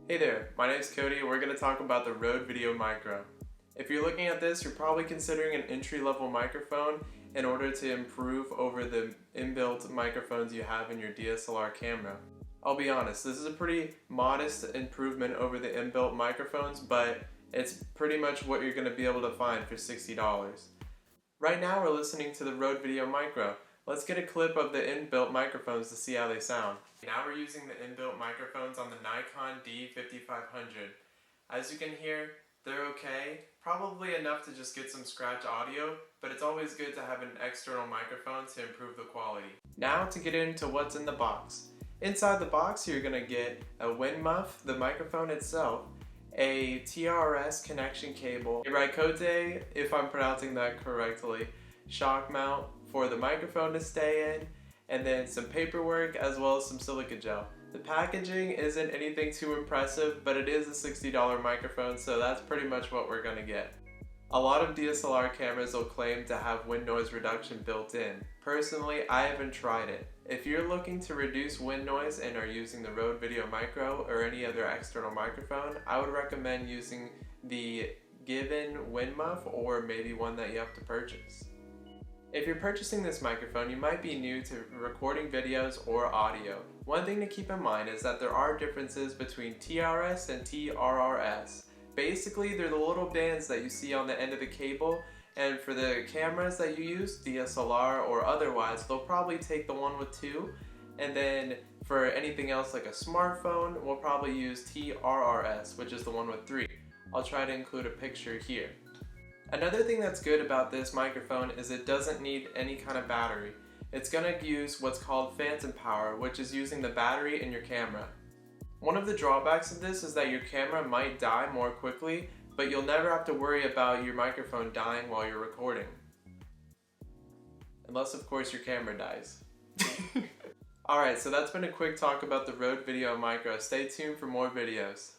Hey there, my name is Cody and we're going to talk about the RODE VideoMicro. If you're looking at this, you're probably considering an entry-level microphone in order to improve over the inbuilt microphones you have in your DSLR camera. I'll be honest, this is a pretty modest improvement over the inbuilt microphones, but it's pretty much what you're going to be able to find for $60. Right now we're listening to the RODE VideoMicro. Let's get a clip of the inbuilt microphones to see how they sound. Now we're using the inbuilt microphones on the Nikon D5500. As you can hear, they're okay. Probably enough to just get some scratch audio, but it's always good to have an external microphone to improve the quality. Now to get into what's in the box. Inside the box you're going to get a wind muff, the microphone itself, a TRS connection cable, a Rode, if I'm pronouncing that correctly, shock mount for the microphone to stay in, and then some paperwork as well as some silica gel. The packaging isn't anything too impressive, but it is a $60 microphone, so that's pretty much what we're gonna get. A lot of DSLR cameras will claim to have wind noise reduction built in. Personally, I haven't tried it. If you're looking to reduce wind noise and are using the RODE VideoMicro or any other external microphone, I would recommend using the given wind muff or maybe one that you have to purchase. If you're purchasing this microphone, you might be new to recording videos or audio. One thing to keep in mind is that there are differences between TRS and TRRS. Basically, they're the little bands that you see on the end of the cable, and for the cameras that you use, DSLR or otherwise, they'll probably take the one with two, and then for anything else like a smartphone, we'll probably use TRRS, which is the one with three. I'll try to include a picture here. Another thing that's good about this microphone is it doesn't need any kind of battery. It's going to use what's called phantom power, which is using the battery in your camera. One of the drawbacks of this is that your camera might die more quickly, but you'll never have to worry about your microphone dying while you're recording. Unless of course your camera dies. Alright, so that's been a quick talk about the RODE VideoMicro. Stay tuned for more videos.